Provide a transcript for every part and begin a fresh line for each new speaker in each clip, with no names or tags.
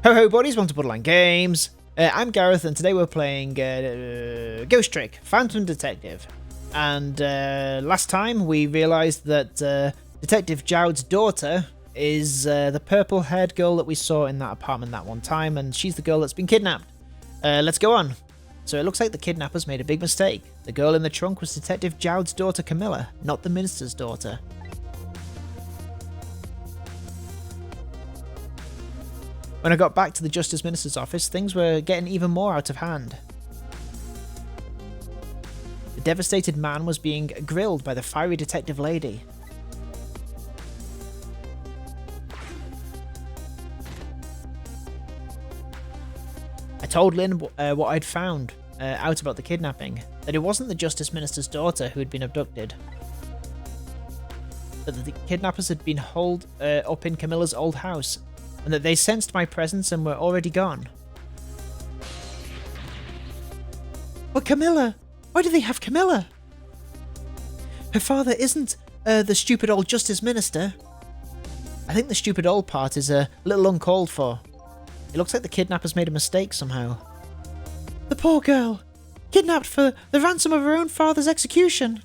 Ho ho buddies, welcome to Borderline Games. I'm Gareth and today we're playing Ghost Trick, Phantom Detective. And last time we realised that Detective Jowd's daughter is the purple haired girl that we saw in that apartment that one time, and she's the girl that's been kidnapped. Let's go on. So it looks like the kidnappers made a big mistake. The girl in the trunk was Detective Jowd's daughter Camilla, not the minister's daughter. When I got back to the Justice Minister's office, things were getting even more out of hand. The devastated man was being grilled by the fiery detective lady. I told Lynn what I'd found out about the kidnapping, that it wasn't the Justice Minister's daughter who had been abducted, but that the kidnappers had been holed up in Camilla's old house, and that they sensed my presence and were already gone. But Camilla? Why do they have Camilla? Her father isn't the stupid old Justice Minister. I think the stupid old part is a little uncalled for. It looks like the kidnappers made a mistake somehow. The poor girl! Kidnapped for the ransom of her own father's execution!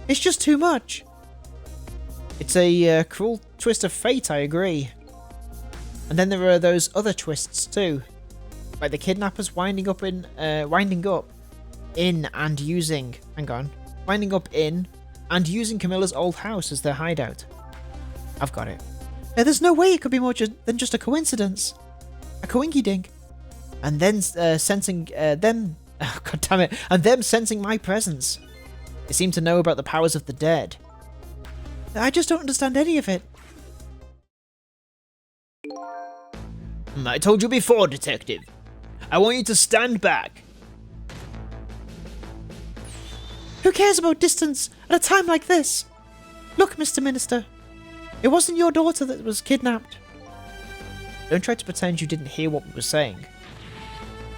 It's just too much. It's a cruel twist of fate, I agree. And then there are those other twists too, like the kidnappers winding up in and using Camilla's old house as their hideout. I've got it. There's no way it could be more than just a coincidence, a coinky-dink. And then sensing them, oh, god damn it, and them sensing my presence. They seem to know about the powers of the dead. I just don't understand any of it. I told you before, Detective. I want you to stand back. Who cares about distance at a time like this? Look, Mr. Minister. It wasn't your daughter that was kidnapped. Don't try to pretend you didn't hear what we were saying.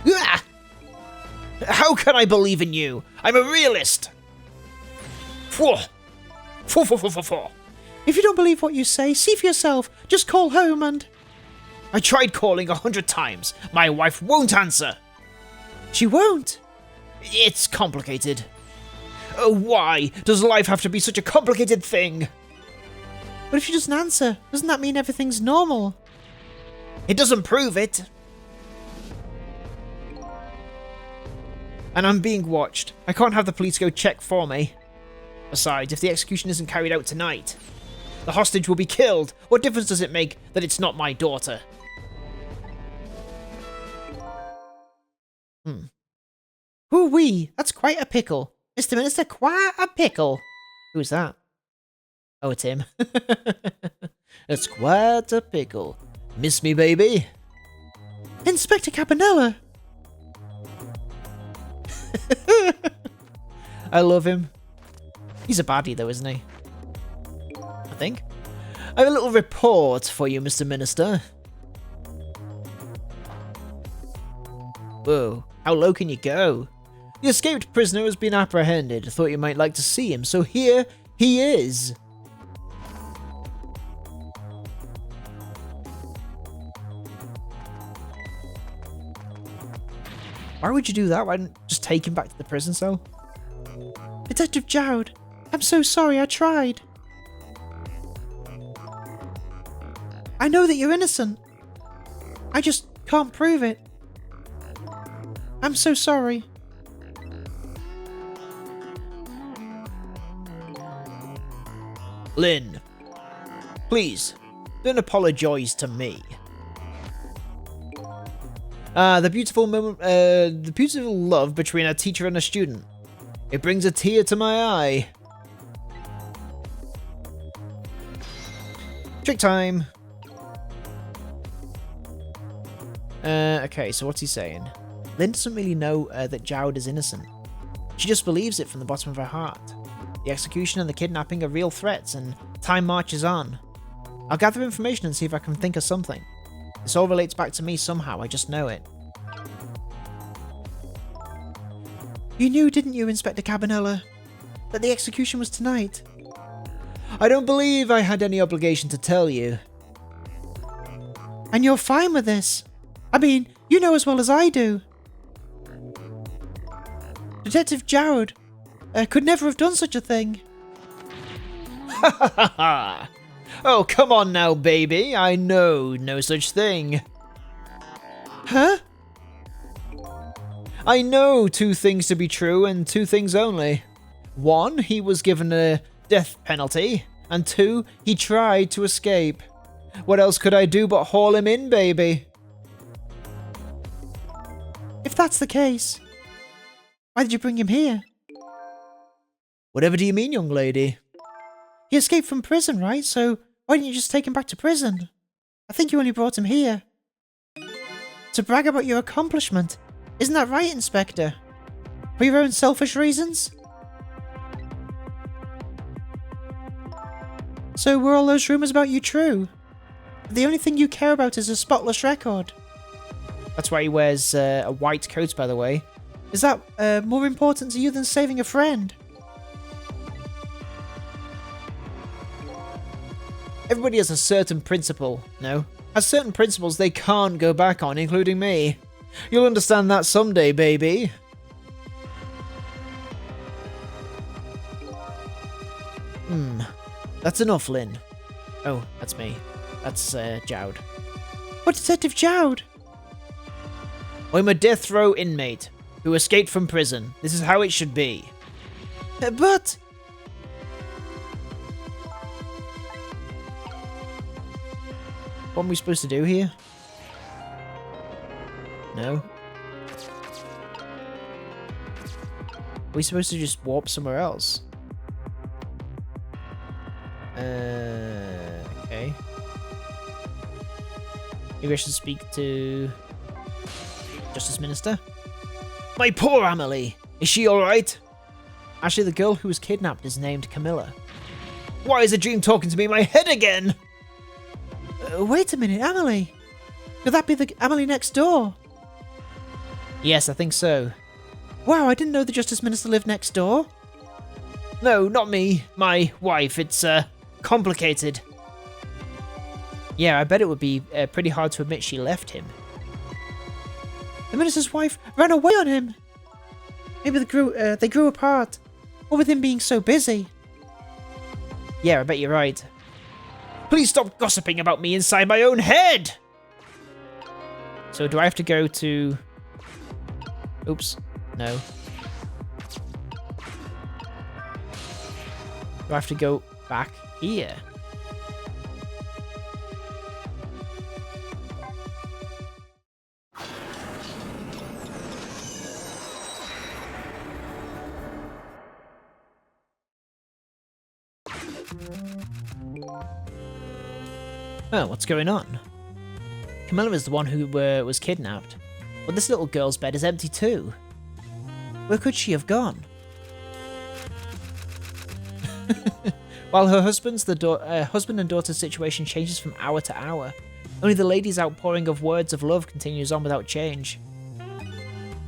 Ah! How can I believe in you? I'm a realist. If you don't believe what you say, see for yourself. Just call home and... I tried calling 100 times. My wife won't answer. She won't? It's complicated. Why does life have to be such a complicated thing? But if she doesn't answer, doesn't that mean everything's normal? It doesn't prove it. And I'm being watched. I can't have the police go check for me. Besides, if the execution isn't carried out tonight, the hostage will be killed. What difference does it make that it's not my daughter? Who we? That's quite a pickle. Mr. Minister, quite a pickle. Who's that? Oh, it's him. That's quite a pickle. Miss me, baby? Inspector Cabanela. I love him. He's a baddie though, isn't he? I think. I have a little report for you, Mr. Minister. Whoa, how low can you go? The escaped prisoner has been apprehended. Thought you might like to see him, so here he is. Why would you do that? Why didn't you just take him back to the prison cell? Detective Jowd, I'm so sorry, I tried. I know that you're innocent. I just can't prove it. I'm so sorry. Lynn, please, don't apologise to me. The beautiful moment, the beautiful love between a teacher and a student. It brings a tear to my eye. Trick time. Okay, so what's he saying? Lynn doesn't really know that Jowd is innocent. She just believes it from the bottom of her heart. The execution and the kidnapping are real threats, and time marches on. I'll gather information and see if I can think of something. This all relates back to me somehow, I just know it. You knew, didn't you, Inspector Cabanela, that the execution was tonight? I don't believe I had any obligation to tell you. And you're fine with this. I mean, you know as well as I do. Detective Jowd could never have done such a thing.
Ha ha ha ha! Oh, come on now, baby. I know no such thing.
Huh?
I know two things to be true and two things only. One, he was given a death penalty, and two, he tried to escape. What else could I do but haul him in, baby?
If that's the case, why did you bring him here?
Whatever do you mean, young lady?
He escaped from prison, right? So why didn't you just take him back to prison? I think you only brought him here to brag about your accomplishment. Isn't that right, Inspector? For your own selfish reasons? So were all those rumours about you true? The only thing you care about is a spotless record.
That's why he wears a white coat, by the way.
Is that more important to you than saving a friend?
Everybody has a certain principle, no? Has certain principles they can't go back on, including me. You'll understand that someday, baby. That's enough, Lynn. Oh, that's me. That's Jowd.
What, Detective Jowd?
I'm a death row inmate who escaped from prison. This is how it should be.
But...
What am we supposed to do here? No? Are we supposed to just warp somewhere else? Okay. Maybe I should speak to... Justice Minister? My poor Amelie! Is she alright? Actually, the girl who was kidnapped is named Camilla. Why is a dream talking to me in my head again?
Wait a minute, Amelie. Could that be the Amelie next door?
Yes, I think so.
Wow, I didn't know the Justice Minister lived next door.
No, not me. My wife. It's, complicated. Yeah, I bet it would be pretty hard to admit she left him.
The Minister's wife ran away on him. Maybe they grew apart. Or with him being so busy.
Yeah, I bet you're right. Please stop gossiping about me inside my own head! So do I have to go to... Oops. No. Do I have to go back here? Oh, what's going on? Camilla is the one who was kidnapped, but this little girl's bed is empty too. Where could she have gone? While her husband and daughter's situation changes from hour to hour, only the lady's outpouring of words of love continues on without change.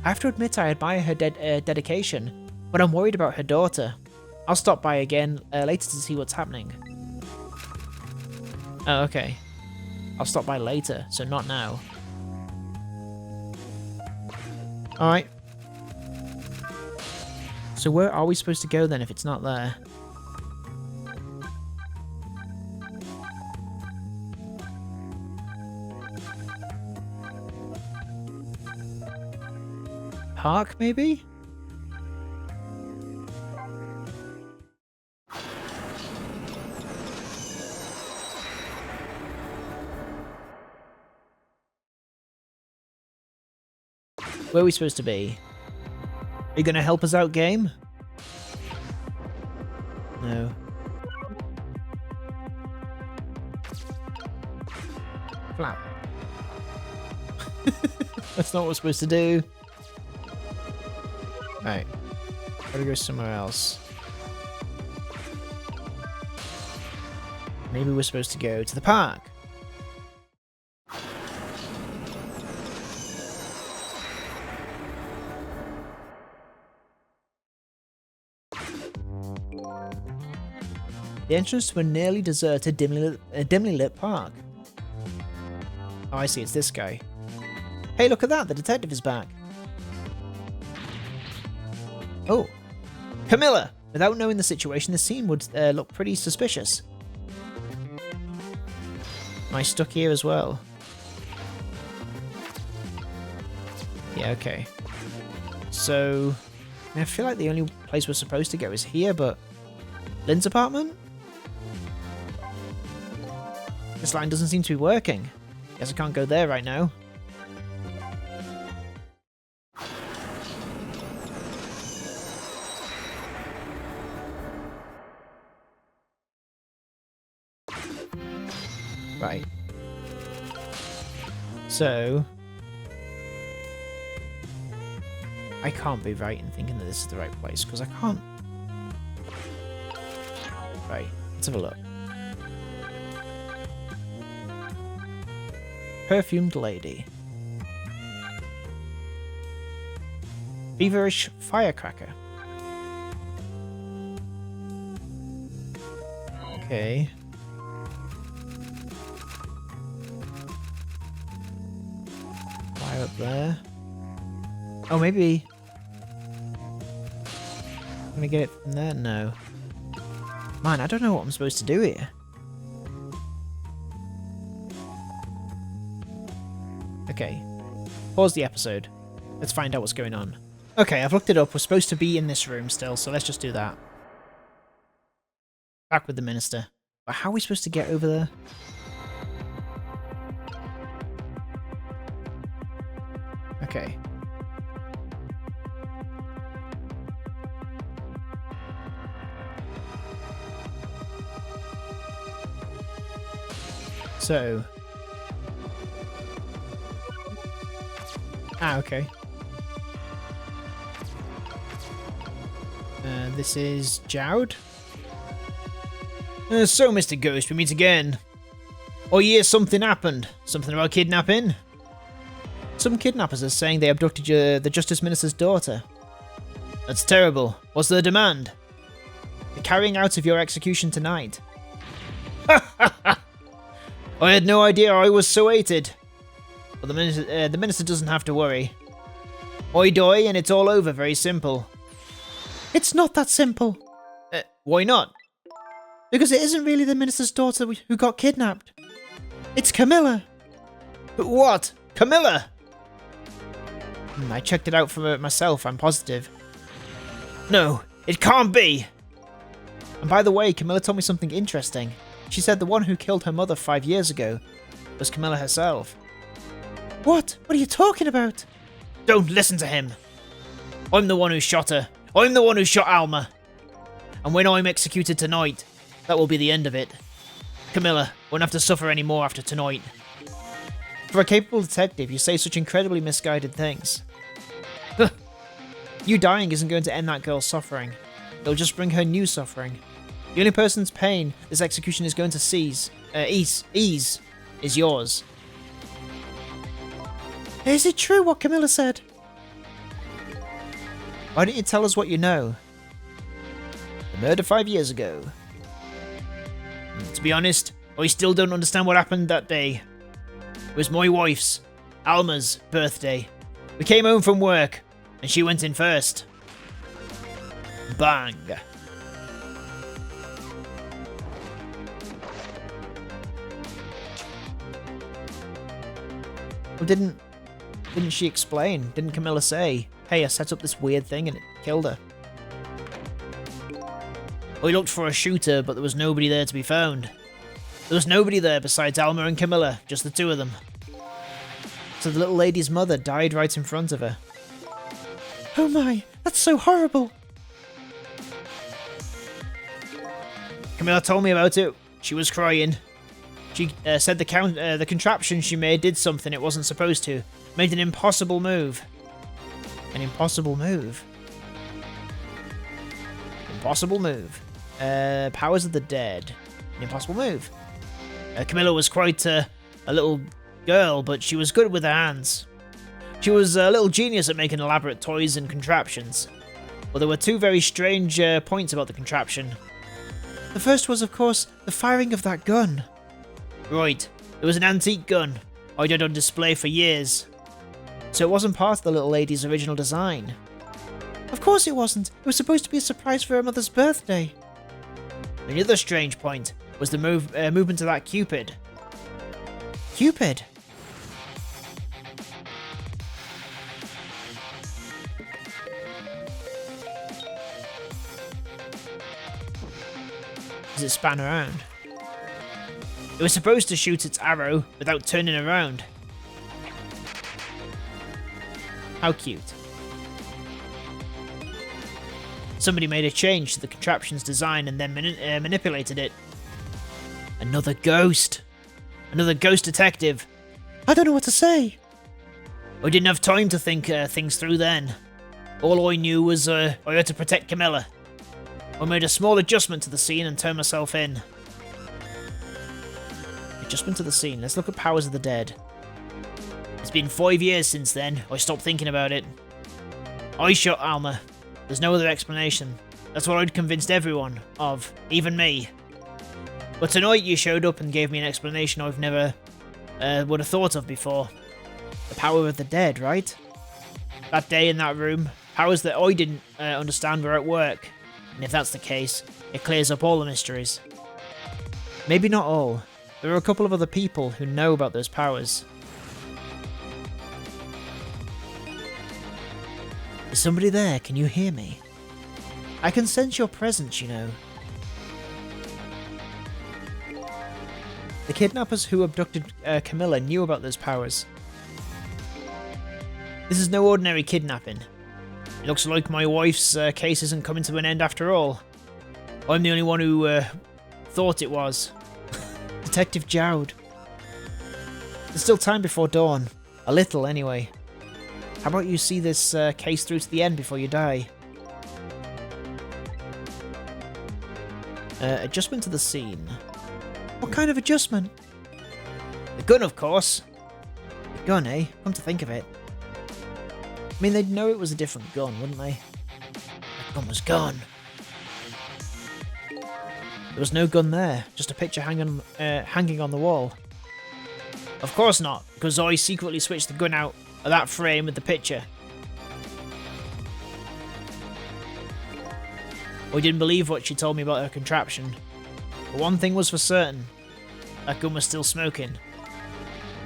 I have to admit I admire her dedication, but I'm worried about her daughter. I'll stop by again later to see what's happening. Oh, okay. I'll stop by later, so not now. Alright. So where are we supposed to go then if it's not there? Park, maybe? Where are we supposed to be? Are you gonna help us out, game? No. Flap. That's not what we're supposed to do. Right. Gotta go somewhere else. Maybe we're supposed to go to the park. The entrance to a nearly deserted, dimly lit park. Oh, I see, it's this guy. Hey, look at that, the detective is back. Oh. Camilla! Without knowing the situation, the scene would look pretty suspicious. Am I stuck here as well? Yeah, okay. So, I feel like the only place we're supposed to go is here, but... Lynn's apartment? This line doesn't seem to be working. Guess I can't go there right now. Right. So... I can't be right in thinking that this is the right place, because I can't... Right, let's have a look. Perfumed lady. Feverish firecracker. Okay. Fire up there. Oh, maybe... I'm gonna get it from there? No. Man, I don't know what I'm supposed to do here. Okay. Pause the episode. Let's find out what's going on. Okay, I've looked it up. We're supposed to be in this room still, so let's just do that. Back with the minister. But how are we supposed to get over there? Okay. So... Ah, okay. This is Jowd. So, Mr. Ghost, we meet again. Oh yeah, something happened. Something about kidnapping? Some kidnappers are saying they abducted the Justice Minister's daughter. That's terrible. What's their demand? The carrying out of your execution tonight. I had no idea I was so hated. But the minister doesn't have to worry. Oi doy, and it's all over. Very simple.
It's not that simple.
Why not?
Because it isn't really the minister's daughter who got kidnapped. It's Camilla.
What? Camilla? I checked it out for myself, I'm positive. No, it can't be. And by the way, Camilla told me something interesting. She said the one who killed her mother 5 years ago was Camilla herself.
What? What are you talking about?
Don't listen to him. I'm the one who shot her. I'm the one who shot Alma. And when I'm executed tonight, that will be the end of it. Camilla won't have to suffer any more after tonight. For a capable detective, you say such incredibly misguided things. You dying isn't going to end that girl's suffering. It'll just bring her new suffering. The only person's pain this execution is going to ease is yours.
Is it true what Camilla said?
Why don't you tell us what you know? The murder 5 years ago. To be honest, I still don't understand what happened that day. It was my wife's, Alma's, birthday. We came home from work, and she went in first. Bang. Well, didn't she explain? Didn't Camilla say, hey, I set up this weird thing and it killed her? We looked for a shooter, but there was nobody there to be found. There was nobody there besides Alma and Camilla, just the two of them. So the little lady's mother died right in front of her.
Oh my, that's so horrible.
Camilla told me about it. She was crying. She said the contraption she made did something it wasn't supposed to. Made an impossible move. An impossible move? Impossible move. Powers of the dead. An impossible move. Camilla was quite a little girl, but she was good with her hands. She was a little genius at making elaborate toys and contraptions. But there were two very strange points about the contraption.
The first was, of course, the firing of that gun.
Right, it was an antique gun. I'd had on display for years. So it wasn't part of the little lady's original design.
Of course it wasn't. It was supposed to be a surprise for her mother's birthday.
Another strange point was the movement of that Cupid.
Cupid?
As it span around. It was supposed to shoot its arrow without turning around. How cute. Somebody made a change to the contraption's design and then manipulated it. Another ghost. Another ghost detective.
I don't know what to say.
I didn't have time to think things through then. All I knew was I had to protect Camilla. I made a small adjustment to the scene and turned myself in. Adjustment to the scene. Let's look at Powers of the Dead. It's been 5 years since then. I stopped thinking about it. I shot Alma. There's no other explanation. That's what I'd convinced everyone of, even me. But tonight you showed up and gave me an explanation I've never would have thought of before.
The power of the dead, right?
That day in that room, powers that I didn't understand were at work. And if that's the case, it clears up all the mysteries.
Maybe not all. There are a couple of other people who know about those powers. Is somebody there? Can you hear me? I can sense your presence, you know. The kidnappers who abducted Camilla knew about those powers.
This is no ordinary kidnapping. It looks like my wife's case isn't coming to an end after all. I'm the only one who thought it was.
Detective Jowd. There's still time before dawn. A little, anyway. How about you see this case through to the end before you die? Adjustment to the scene. What kind of adjustment?
The gun, of course.
The gun, eh? Come to think of it. I mean, they'd know it was a different gun, wouldn't they?
That gun was gone.
There was no gun there, just a picture hanging on the wall.
Of course not, because I secretly switched the gun out of that frame with the picture. I didn't believe what she told me about her contraption. But one thing was for certain. That gun was still smoking.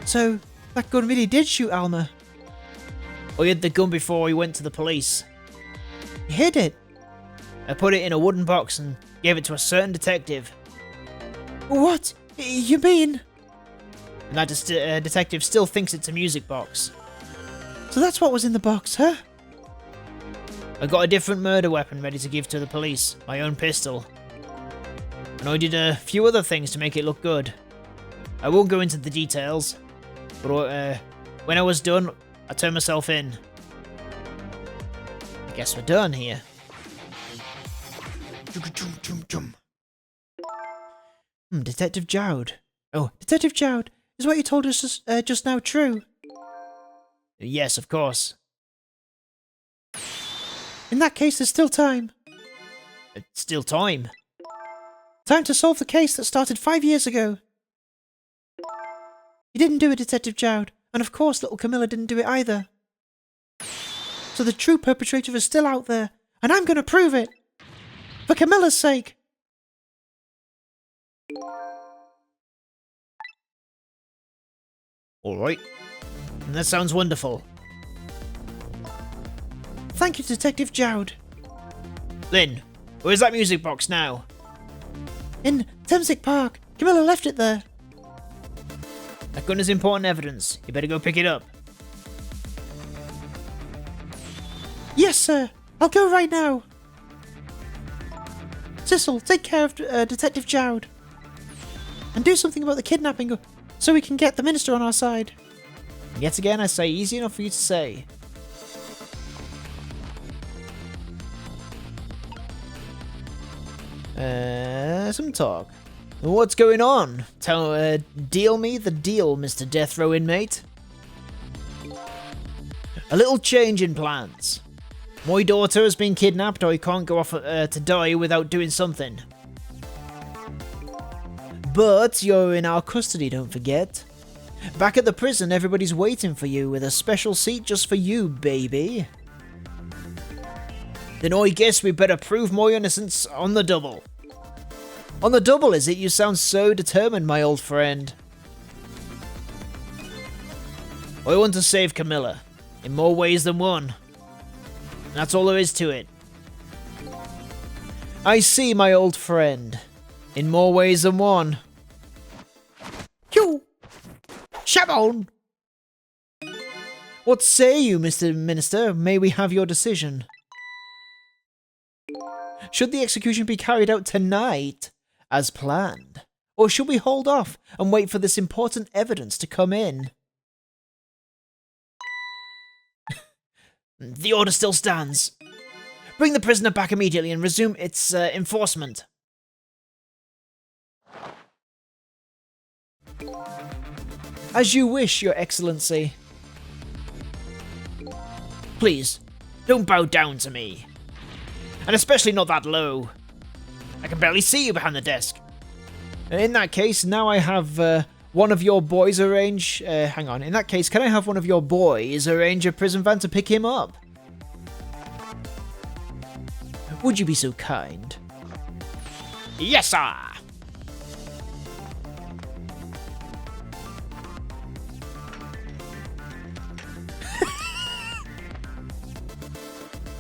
So, that gun really did shoot Alma?
I hid the gun before we went to the police.
You hid it?
I put it in a wooden box and gave it to a certain detective.
What? You mean?
And that detective still thinks it's a music box.
So that's what was in the box, huh?
I got a different murder weapon ready to give to the police, my own pistol. And I did a few other things to make it look good. I won't go into the details, but when I was done, I turned myself in. I guess we're done here.
Detective Jowd. Oh, Detective Jowd, is what you told us just now true?
Yes, of course.
In that case, there's still time.
It's still time.
Time to solve the case that started 5 years ago. You didn't do it, Detective Jowd, and of course little Camilla didn't do it either. So the true perpetrator is still out there, and I'm going to prove it. For Camilla's sake.
Alright. That sounds wonderful.
Thank you, Detective Jowd.
Lynn, where's that music box now?
In Thameslink Park. Camilla left it there.
That gun is important evidence. You better go pick it up.
Yes, sir. I'll go right now. Sissel, take care of Detective Jowd. And do something about the kidnapping so we can get the minister on our side.
And yet again, I say easy enough for you to say. Some talk. What's going on? Deal me the deal, Mr. Death Row inmate. A little change in plans. My daughter has been kidnapped. I can't go off to die without doing something. But you're in our custody, don't forget. Back at the prison, everybody's waiting for you with a special seat just for you, baby. Then I guess we better prove my innocence on the double. On the double, is it? You sound so determined, my old friend. I want to save Camilla, in more ways than one. And that's all there is to it. I see, my old friend, in more ways than one. Phew! Shabon! What say you, Mr. Minister? May we have your decision? Should the execution be carried out tonight, as planned? Or should we hold off and wait for this important evidence to come in? The order still stands. Bring the prisoner back immediately and resume its enforcement. As you wish, Your Excellency. Please, don't bow down to me. And especially not that low. I can barely see you behind the desk. In that case, now I have one of your boys arrange... hang on. In that case, can I have one of your boys arrange a prison van to pick him up? Would you be so kind? Yes, sir!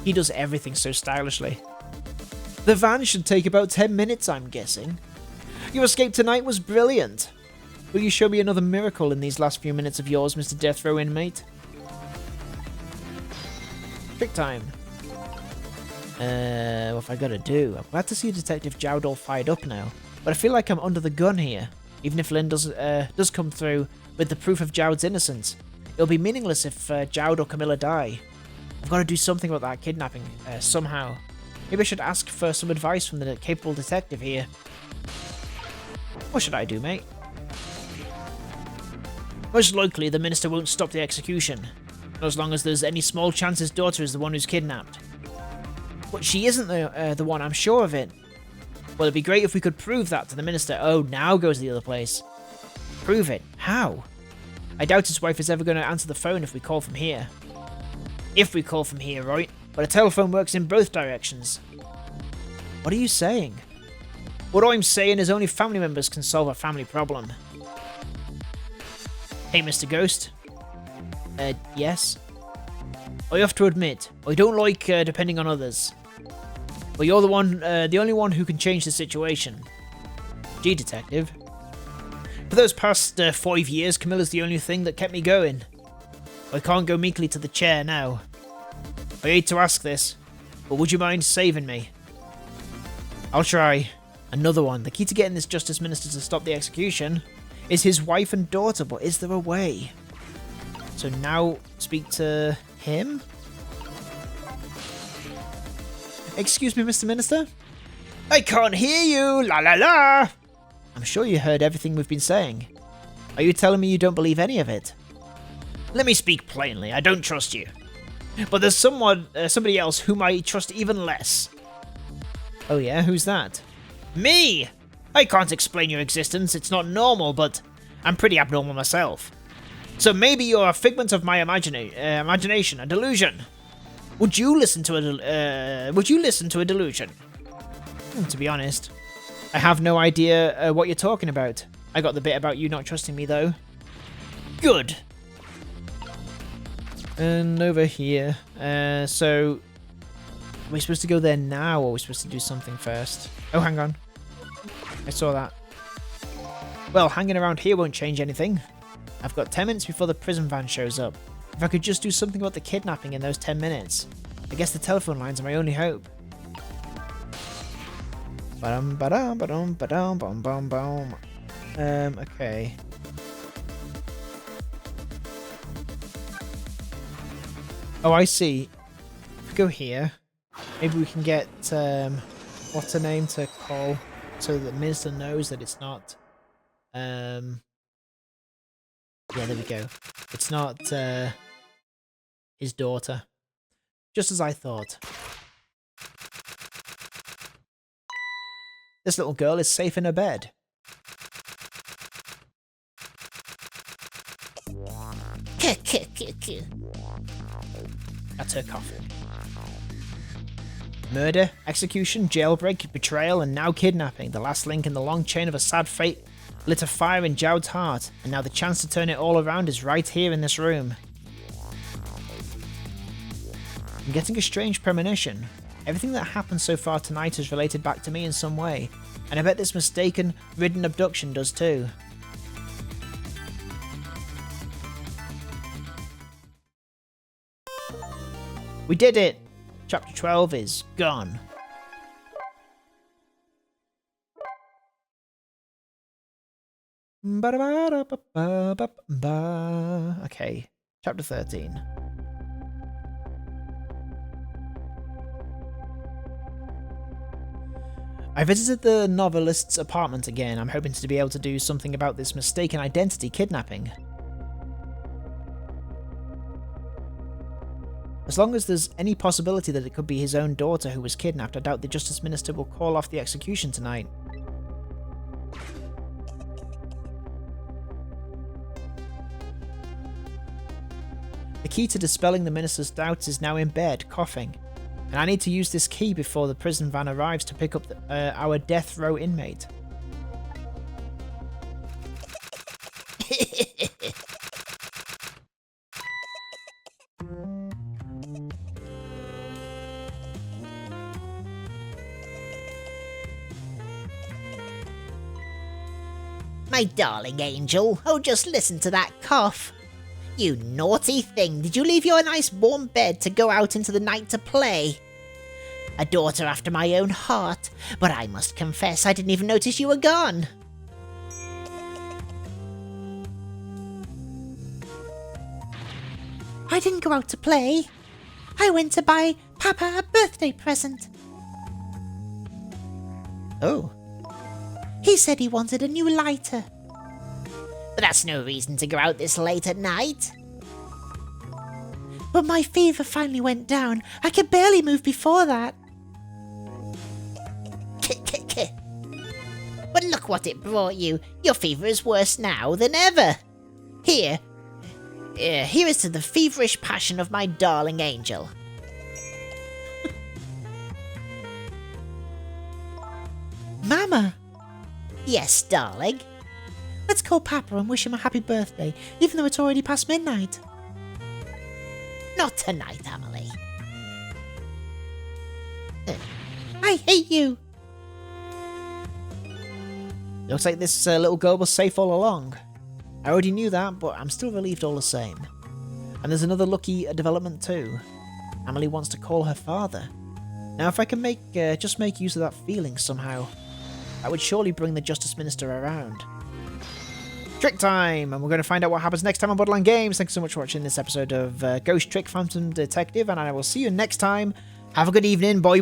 He does everything so stylishly. The van should take about 10 minutes, I'm guessing. Your escape tonight was brilliant. Will you show me another miracle in these last few minutes of yours, Mr. Death Row inmate? Trick time. What have I got to do? I'm glad to see Detective Jowd all fired up now, but I feel like I'm under the gun here. Even if Lynn does come through with the proof of Jowd's innocence, it'll be meaningless if Jowd or Camilla die. I've got to do something about that kidnapping, somehow. Maybe I should ask for some advice from the capable detective here. What should I do, mate? Most likely, the minister won't stop the execution. Not as long as there's any small chance his daughter is the one who's kidnapped. But she isn't the one, I'm sure of it. Well, it'd be great if we could prove that to the minister. Oh, now goes the other place. Prove it? How? I doubt his wife is ever going to answer the phone if we call from here. If we call from here, right? But a telephone works in both directions. What are you saying? What I'm saying is only family members can solve a family problem. Hey, Mr. Ghost. Yes? I have to admit, I don't like depending on others. But you're the only one who can change the situation. Gee, Detective. For those past 5 years, Camilla's the only thing that kept me going. I can't go meekly to the chair now. I hate to ask this, but would you mind saving me? I'll try. Another one. The key to getting this Justice Minister to stop the execution is his wife and daughter, but is there a way? So now speak to him? Excuse me, Mr. Minister? I can't hear you! La la la! I'm sure you heard everything we've been saying. Are you telling me you don't believe any of it? Let me speak plainly, I don't trust you. But there's somebody else whom I trust even less. Oh yeah, who's that? Me! I can't explain your existence, it's not normal, but I'm pretty abnormal myself. So maybe you're a figment of my imagination, a delusion. Would you listen to a delusion? To be honest, I have no idea what you're talking about. I got the bit about you not trusting me though. Good. And over here. So are we supposed to go there now, or are we supposed to do something first? Oh, hang on. I saw that. Well, hanging around here won't change anything. I've got 10 minutes before the prison van shows up. If I could just do something about the kidnapping in those 10 minutes. I guess the telephone lines are my only hope. Okay. Oh, I see. If we go here, maybe we can get, what's her name to call so that the minister knows that it's not, yeah, there we go. It's not, his daughter. Just as I thought. This little girl is safe in her bed. That's her coughing. Murder, execution, jailbreak, betrayal, and now kidnapping. The last link in the long chain of a sad fate lit a fire in Jowd's heart, and now the chance to turn it all around is right here in this room. I'm getting a strange premonition. Everything that happened so far tonight is related back to me in some way, and I bet this mistaken, ridden abduction does too. We did it! Chapter 12 is gone. Okay, chapter 13. I visited the novelist's apartment again. I'm hoping to be able to do something about this mistaken identity kidnapping. As long as there's any possibility that it could be his own daughter who was kidnapped, I doubt the Justice Minister will call off the execution tonight. The key to dispelling the Minister's doubts is now in bed, coughing, and I need to use this key before the prison van arrives to pick up our death row inmate.
My darling angel, oh just listen to that cough. You naughty thing, did you leave your nice warm bed to go out into the night to play? A daughter after my own heart, but I must confess I didn't even notice you were gone. I didn't go out to play. I went to buy Papa a birthday present.
Oh.
He said he wanted a new lighter. But that's no reason to go out this late at night. But my fever finally went down. I could barely move before that. But look what it brought you. Your fever is worse now than ever. Here is to the feverish passion of my darling angel.
Mama!
Yes, darling.
Let's call Papa and wish him a happy birthday, even though it's already past midnight.
Not tonight, Emily.
I hate you!
Looks like this little girl was safe all along. I already knew that, but I'm still relieved all the same. And there's another lucky development too. Emily wants to call her father. Now if I can just make use of that feeling somehow, that would surely bring the Justice Minister around. Trick time! And we're going to find out what happens next time on Borderline Games. Thanks so much for watching this episode of Ghost Trick Phantom Detective, and I will see you next time. Have a good evening, boy.